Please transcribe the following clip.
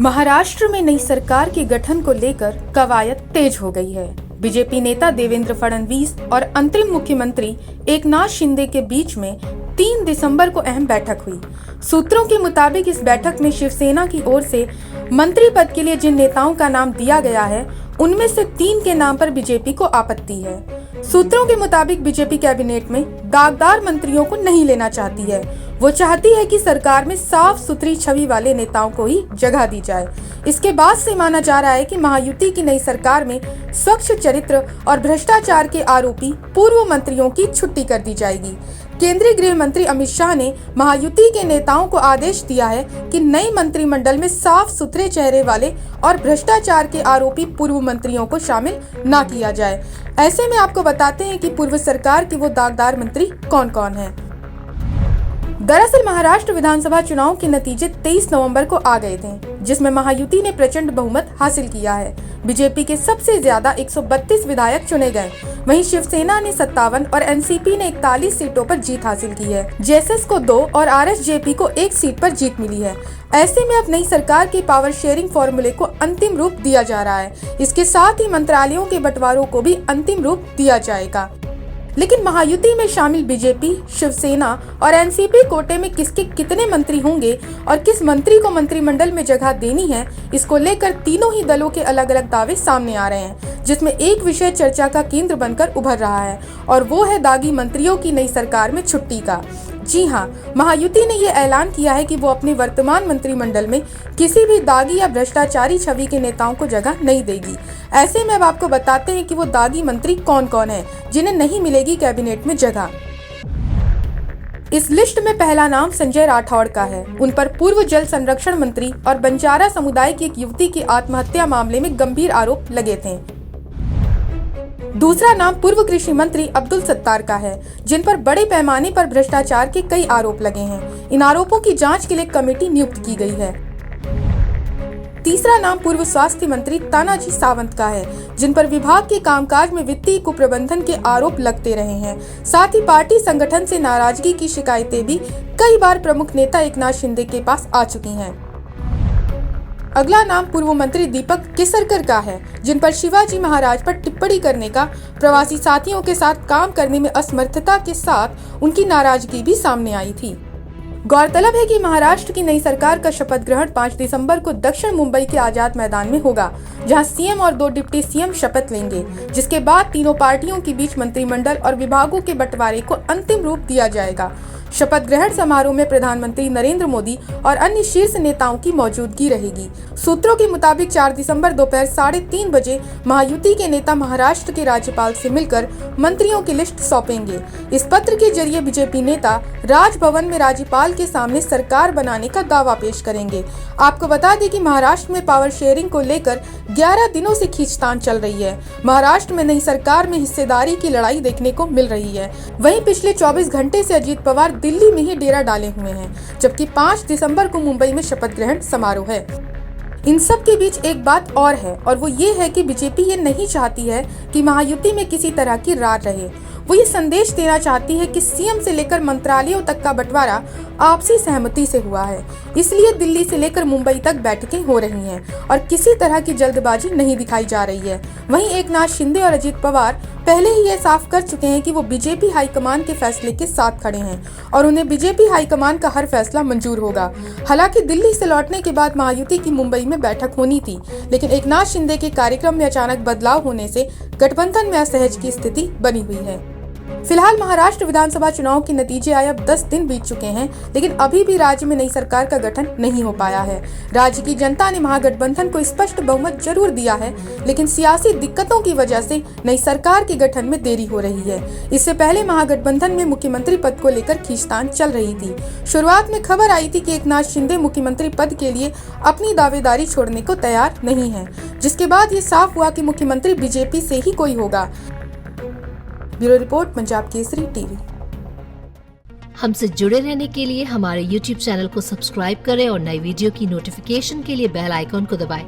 महाराष्ट्र में नई सरकार के गठन को लेकर कवायद तेज हो गई है। बीजेपी नेता देवेंद्र फडणवीस और अंतरिम मुख्यमंत्री एकनाथ शिंदे के बीच में 3 दिसंबर को अहम बैठक हुई। सूत्रों के मुताबिक इस बैठक में शिवसेना की ओर से मंत्री पद के लिए जिन नेताओं का नाम दिया गया है, उनमें से 3 के नाम पर बीजेपी को आपत्ति है। सूत्रों के मुताबिक बीजेपी कैबिनेट में दागदार मंत्रियों को नहीं लेना चाहती है। वो चाहती है कि सरकार में साफ सुथरी छवि वाले नेताओं को ही जगह दी जाए। इसके बाद से माना जा रहा है कि महायुति की नई सरकार में स्वच्छ चरित्र और भ्रष्टाचार के आरोपी पूर्व मंत्रियों की छुट्टी कर दी जाएगी। केंद्रीय गृह मंत्री अमित शाह ने महायुति के नेताओं को आदेश दिया है कि नए मंत्रिमंडल में साफ सुथरे चेहरे वाले और भ्रष्टाचार के आरोपी पूर्व मंत्रियों को शामिल न किया जाए। ऐसे में आपको बताते हैं कि पूर्व सरकार के वो दागदार मंत्री कौन कौन हैं। दरअसल महाराष्ट्र विधानसभा चुनाव के नतीजे 23 नवंबर को आ गए थे, जिसमें महायुति ने प्रचंड बहुमत हासिल किया है। बीजेपी के सबसे ज्यादा 132 विधायक चुने गए। वहीं शिवसेना ने 57 और एनसीपी ने 41 सीटों पर जीत हासिल की है। जेएसएस को 2 और आरएसजेपी को 1 सीट पर जीत मिली है। ऐसे में अब नई सरकार के पावर शेयरिंग फॉर्मूले को अंतिम रूप दिया जा रहा है। इसके साथ ही मंत्रालयों के बंटवारों को भी अंतिम रूप दिया जाएगा। लेकिन महायुति में शामिल बीजेपी, शिवसेना और एनसीपी कोटे में किसके कितने मंत्री होंगे और किस मंत्री को मंत्रिमंडल में जगह देनी है, इसको लेकर तीनों ही दलों के अलग अलग दावे सामने आ रहे हैं, जिसमें एक विषय चर्चा का केंद्र बनकर उभर रहा है और वो है दागी मंत्रियों की नई सरकार में छुट्टी का। जी हाँ, महायुति ने ये ऐलान किया है कि वो अपने वर्तमान मंत्रिमंडल में किसी भी दागी या भ्रष्टाचारी छवि के नेताओं को जगह नहीं देगी। ऐसे में अब आपको बताते हैं कि वो दागी मंत्री कौन कौन हैं, जिन्हें नहीं मिलेगी कैबिनेट में जगह। इस लिस्ट में पहला नाम संजय राठौड़ का है। उन पर पूर्व जल संरक्षण मंत्री और बंजारा समुदाय की एक युवती की आत्महत्या मामले में गंभीर आरोप लगे थे। दूसरा नाम पूर्व कृषि मंत्री अब्दुल सत्तार का है, जिन पर बड़े पैमाने पर भ्रष्टाचार के कई आरोप लगे हैं। इन आरोपों की जांच के लिए कमेटी नियुक्त की गई है। तीसरा नाम पूर्व स्वास्थ्य मंत्री तानाजी सावंत का है, जिन पर विभाग के कामकाज में वित्तीय कुप्रबंधन के आरोप लगते रहे हैं। साथ ही पार्टी संगठन से नाराजगी की शिकायतें भी कई बार प्रमुख नेता एकनाथ शिंदे के पास आ चुकी हैं। अगला नाम पूर्व मंत्री दीपक केसरकर का है, जिन पर शिवाजी महाराज पर टिप्पणी करने का, प्रवासी साथियों के साथ काम करने में असमर्थता के साथ उनकी नाराजगी भी सामने आई थी। गौरतलब है कि महाराष्ट्र की नई सरकार का शपथ ग्रहण 5 दिसंबर को दक्षिण मुंबई के आजाद मैदान में होगा, जहां सीएम और 2 डिप्टी सीएम शपथ लेंगे, जिसके बाद तीनों पार्टियों के बीच मंत्रिमंडल और विभागों के बंटवारे को अंतिम रूप दिया जाएगा। शपथ ग्रहण समारोह में प्रधानमंत्री नरेंद्र मोदी और अन्य शीर्ष नेताओं की मौजूदगी रहेगी। सूत्रों के मुताबिक 4 दिसंबर दोपहर 3:30 बजे महायुति के नेता महाराष्ट्र के राज्यपाल से मिलकर मंत्रियों की लिस्ट सौंपेंगे। इस पत्र के जरिए बीजेपी नेता राजभवन में राज्यपाल के सामने सरकार बनाने का दावा पेश करेंगे। आपको बता दें कि महाराष्ट्र में पावर शेयरिंग को लेकर 11 दिनों से खींचतान चल रही है। महाराष्ट्र में नई सरकार में हिस्सेदारी की लड़ाई देखने को मिल रही है। वहीं पिछले 24 घंटे से अजीत पवार दिल्ली में ही डेरा डाले हुए हैं, जबकि 5 दिसंबर को मुंबई में शपथ ग्रहण समारोह है। इन सब के बीच एक बात और है, और वो ये है कि बीजेपी ये नहीं चाहती है कि महायुति में किसी तरह की रार रहे। वो ये संदेश देना चाहती है कि सीएम से लेकर मंत्रालयों तक का बंटवारा आपसी सहमति से हुआ है। इसलिए दिल्ली से लेकर मुंबई तक बैठकें हो रही हैं और किसी तरह की जल्दबाजी नहीं दिखाई जा रही है। वहीं एकनाथ शिंदे और अजित पवार पहले ही ये साफ कर चुके हैं कि वो बीजेपी हाईकमान के फैसले के साथ खड़े हैं और उन्हें बीजेपी हाईकमान का हर फैसला मंजूर होगा। हालांकि दिल्ली से लौटने के बाद महायुति की मुंबई में बैठक होनी थी, लेकिन एकनाथ शिंदे के कार्यक्रम में अचानक बदलाव होने से गठबंधन में असहज की स्थिति बनी हुई है। फिलहाल महाराष्ट्र विधानसभा चुनाव के नतीजे आए अब 10 दिन बीत चुके हैं, लेकिन अभी भी राज्य में नई सरकार का गठन नहीं हो पाया है। राज्य की जनता ने महागठबंधन को स्पष्ट बहुमत जरूर दिया है, लेकिन सियासी दिक्कतों की वजह से नई सरकार के गठन में देरी हो रही है। इससे पहले महागठबंधन में मुख्यमंत्री पद को लेकर खींचतान चल रही थी। शुरुआत में खबर आई थी कि एकनाथ शिंदे मुख्यमंत्री पद के लिए अपनी दावेदारी छोड़ने को तैयार नहीं है, जिसके बाद ये साफ हुआ कि मुख्यमंत्री बीजेपी से ही कोई होगा। Bureau report, Punjab Kesari TV. हमसे जुड़े रहने के लिए हमारे YouTube चैनल को सब्सक्राइब करें और नई वीडियो की नोटिफिकेशन के लिए बेल आइकॉन को दबाएं।